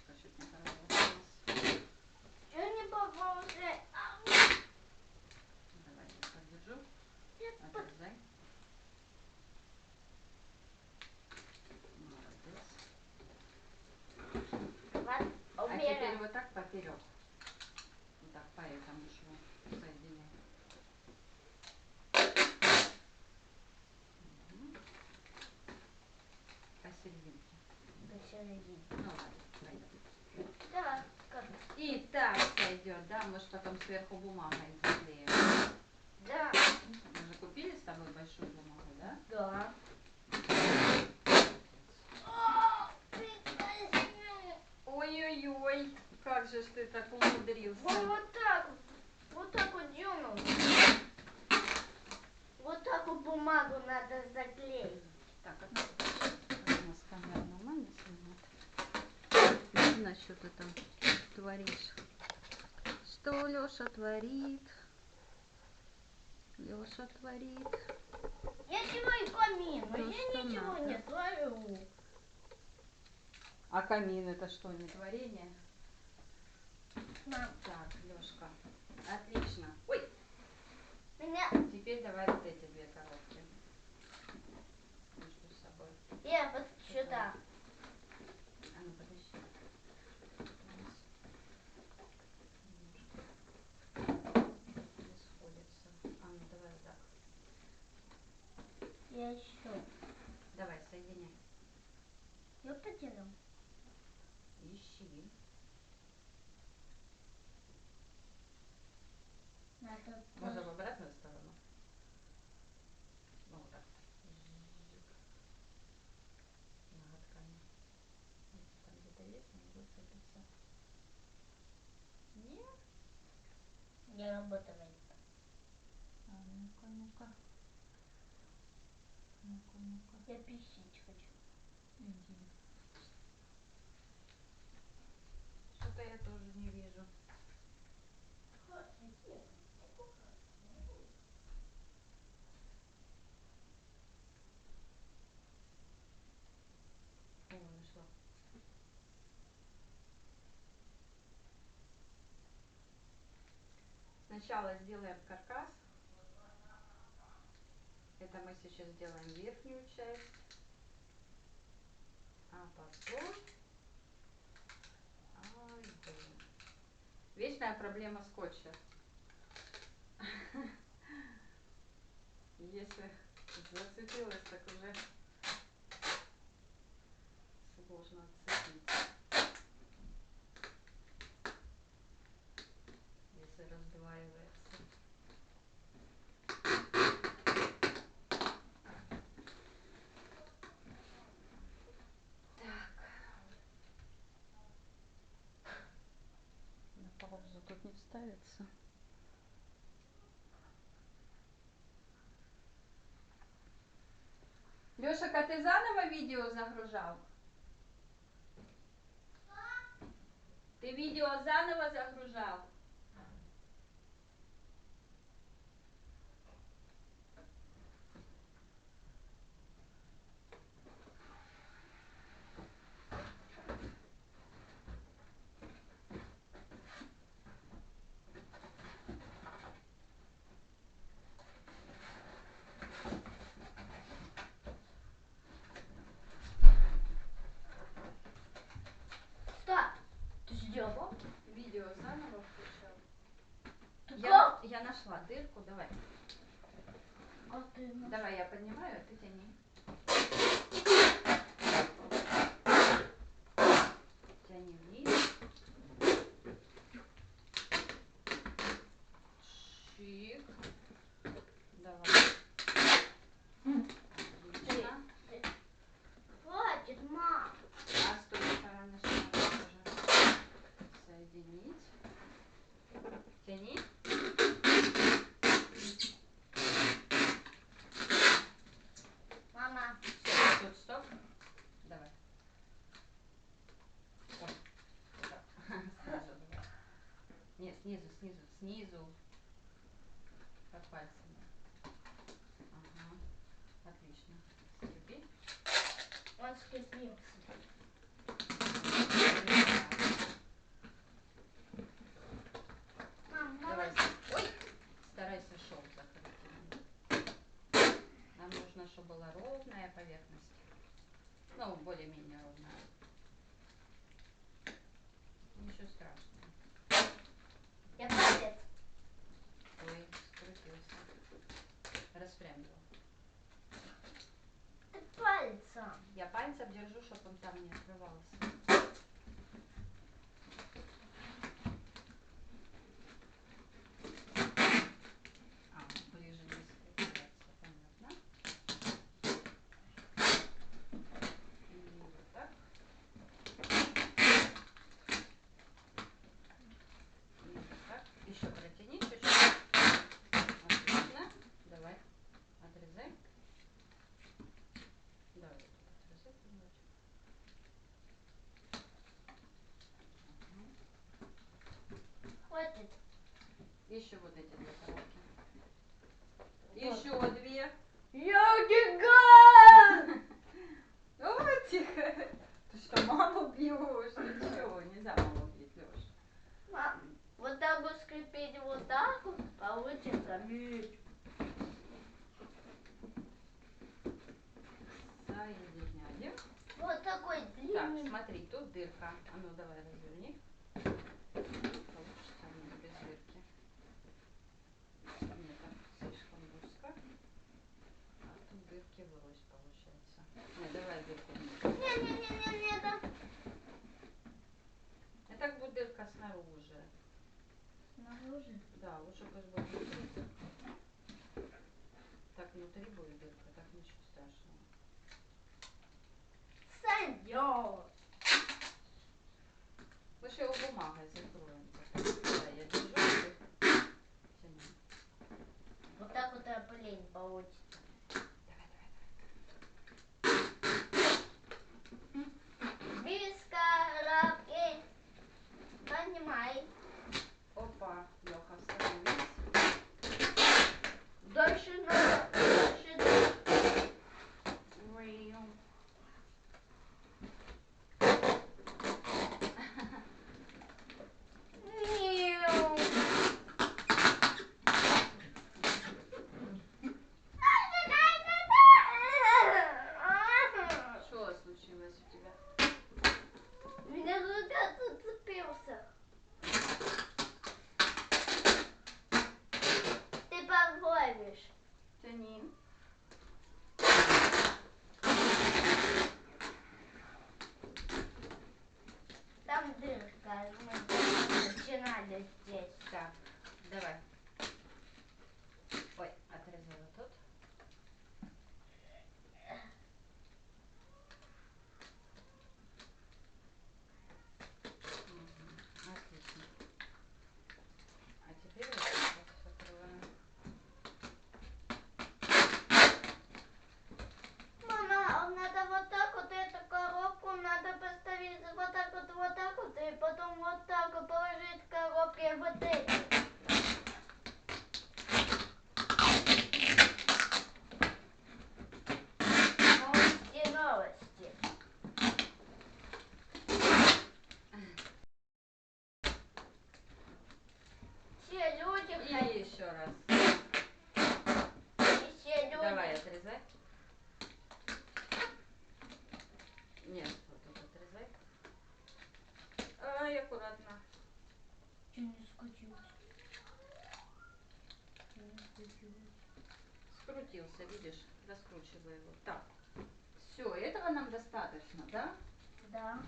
ложка чуть не порвалась. Я не попался. Давай, я подержу. Отрезай. Молодец. А теперь вот так поперек. Вот так по этому шву соединяй. Посерединке. Посередине. Ну ладно, пойдем. Да, как? И так сойдет, да? Может потом сверху бумагой заклеим. Да. Мы же купили с тобой большую бумагу, да? Да. Ой-ой-ой, как же ж ты так умудрился. Вот так вот дернул. Вот так вот бумагу надо заклеить. Так, у нас камера нормально снимает? Видно, что ты там творишь. Что Леша творит? Леша творит. Я сегодня камин, но То, я что ничего надо. не творю. А камин это что, не творение? Мам. Так, Лешка, отлично. Ой! Меня... Теперь давай вот эти две коробки между собой. Я вот сюда. А ну подожди. Не сходится. А ну давай вот так. Я еще. Давай, соединяй. Я потерял. Ищи. Надо Можно в обратную сторону. Ну вот так. На ткани. Там где-то есть, но не высыпется. Нет? Не работает. А ну-ка, ну-ка. Ну-ка, ну-ка. Я писать хочу. Иди. Что-то я тоже не вижу. О, нашла. Сначала сделаем каркас. Это мы сейчас сделаем верхнюю часть. А потом... Ай, блин. Вечная проблема скотча. Если зацепилась, так уже сложно отцепить. Если раздваивается. Так. На паузу тут не вставится. Лешек, а ты заново видео загружал? Ты видео заново загружал? Стоп! Ты сделал? Видео заново включал. Я нашла дырку, давай. А ты нашел? Давай я поднимаю, а ты тяни. Тяни вниз. Чик. Давай. Отлично. Хватит, мам. А с той стороны что надо тоже соединить. Тяни. Мама. Тут стоп. Давай. Ой, вот так. Сразу давай. Нет, снизу, снизу, снизу. Под пальцами. Ага. Отлично. Скреби. Он скрепился. Ну, более-менее ровная. Ничего страшного. Я палец. Ой, скрутился. Распрямила. Ты пальцем. Я пальцем держу, чтобы он там не открывался. А, ближе не скрывается, понятно. И вот так. И вот так. Еще протяни чуть-чуть. Отлично. Давай, отрезай. Давай вот так отрезай немножечко. Хватит. Еще вот эти две коробки. Еще две. Я гигант! Ой, тихо. Ты что, маму бьешь? Ничего, нельзя маму бить, Леш. Мам, вот так вот скрепить вот так вот, получится меч. Соединяем. Вот такой Так, длинный. смотри, тут дырка. А ну давай разверни. Получится у меня без дырки. Нет, так слишком узко. А тут дырки врозь получается. Нет, давай дырку. Не-не-не-не-не, да. И так будет дырка снаружи. Снаружи. Да, лучше пусть будет внутри дырка. Так внутри будет дырка, так ничего страшного. Сойдёт. Лучше его бумагой закроем. Да, я держу. Тяни. Вот так вот опылень получится. Давай, давай, давай. Без коробки. Понимай. Опа, Леха, становись. Дальше надо. Дальше. Виу. Мяу. Что случилось у тебя? Меня рука зацепился. Ты позволишь. Тяни. Там дырка. Мы начинали здесь. Так, давай. Ой, отрезала тут. Отлично. А теперь вот так вот закрываем. Мама, надо вот так вот эту коробку надо поставить вот так вот, и потом вот так вот положить в коробке вот эти. Новости, новости. Все люди И хотят. еще раз. И все люди. Давай, отрезай. Нет, вот тут отрезай. Ай, аккуратно. Что не скучилось? Не скучилось. Скрутился, видишь? Раскручивай его. Так. Все, этого нам достаточно, да? Да.